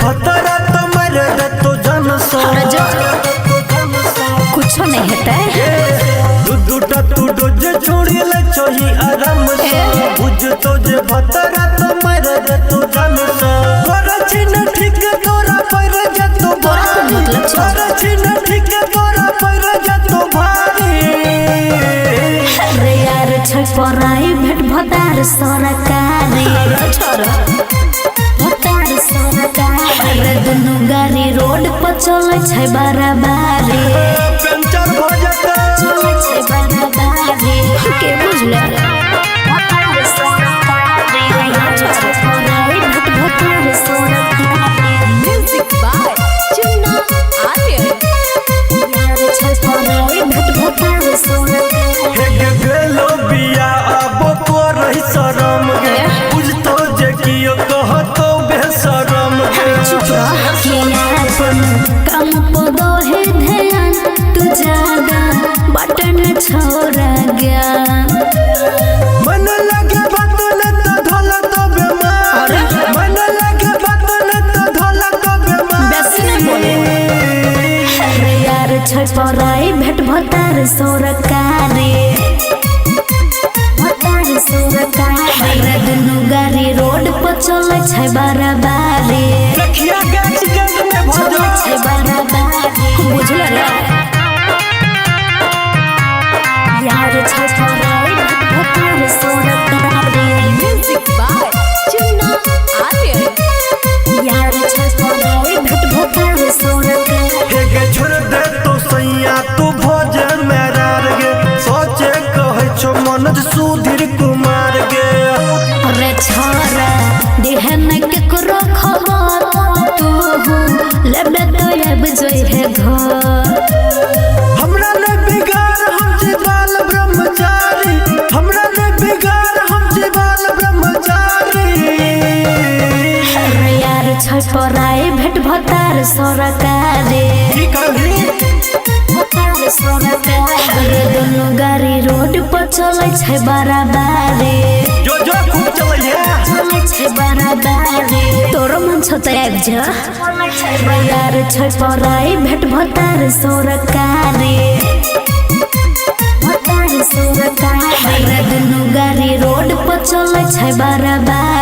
भतरा तो मर दे तो जन सो कुछ नहीं हेतै दूटा तू डोज छोड़ी ले छोही आराम से बुझ तो जे भतरा तो मर दे तो जन सो तोरा छिन ठीक तोरा पर जे तो भारी तोरा छिन ठीक तोरा पर जे तो भारी रे यार छै पराई भेट भतार सरकारी भतार सरकारी रे दुनु गाड़ी रोड पर चलै छै बराबरी पंचर भ जता चलै छै बराबरी के बुझले भतार सरकारी यार छै पराई भेट भतार सरकारी म्यूजिक बाय चुन्ना आर्यन यार छै पराई भेट भतार सरकारी हे गेलो बिया आबो तो रही शरम गे बुझतो जे कियो कहतो बेशरम गे कम पदो है ध्यान तू जागा बटन छोड़ा गया मन लगे बात न तो धोला तो बेमार मन लगे बात न तो धोला तो बेमार अरे यार छै पराई भेट भतार सरकारी भतार सरकारी रे दुनु गाड़ी रोड पर चलै छै बराबरी रखिया गाछ गंद में भजो छै बराबरी बुझल रे यार छै पराई भेट भतार सरकारी म्यूजिक बाय चुन्ना आर्यन यार छै पराई भेट भतार सरकारी हे गे छोड़ दे तो सैया तू भोजे मेरा गे सोचे कहै छो मनोज सुधीर कुमार गे रे छोरा देहन केकरो खबर तू लेबे तो अब जोई है घर हमरा ने बिगाड़ हम जीवाल ब्रह्मचारी हमरा ने बिगाड़ हम जीवाल ब्रह्मचारी रे यार छै पराई भेट भतार सरकारी की कहली भतार सरकारी रे दुनु गाड़ी रोड पर चलै छै बराबरी जो खूब चलै है चलै छै बराबरी तोरो मन छ त आबि जा रे यार छै पराई भेट भतार सरकारी भतार सरकारी रे दुनु गाड़ी रोड पर चलै छै बराबरी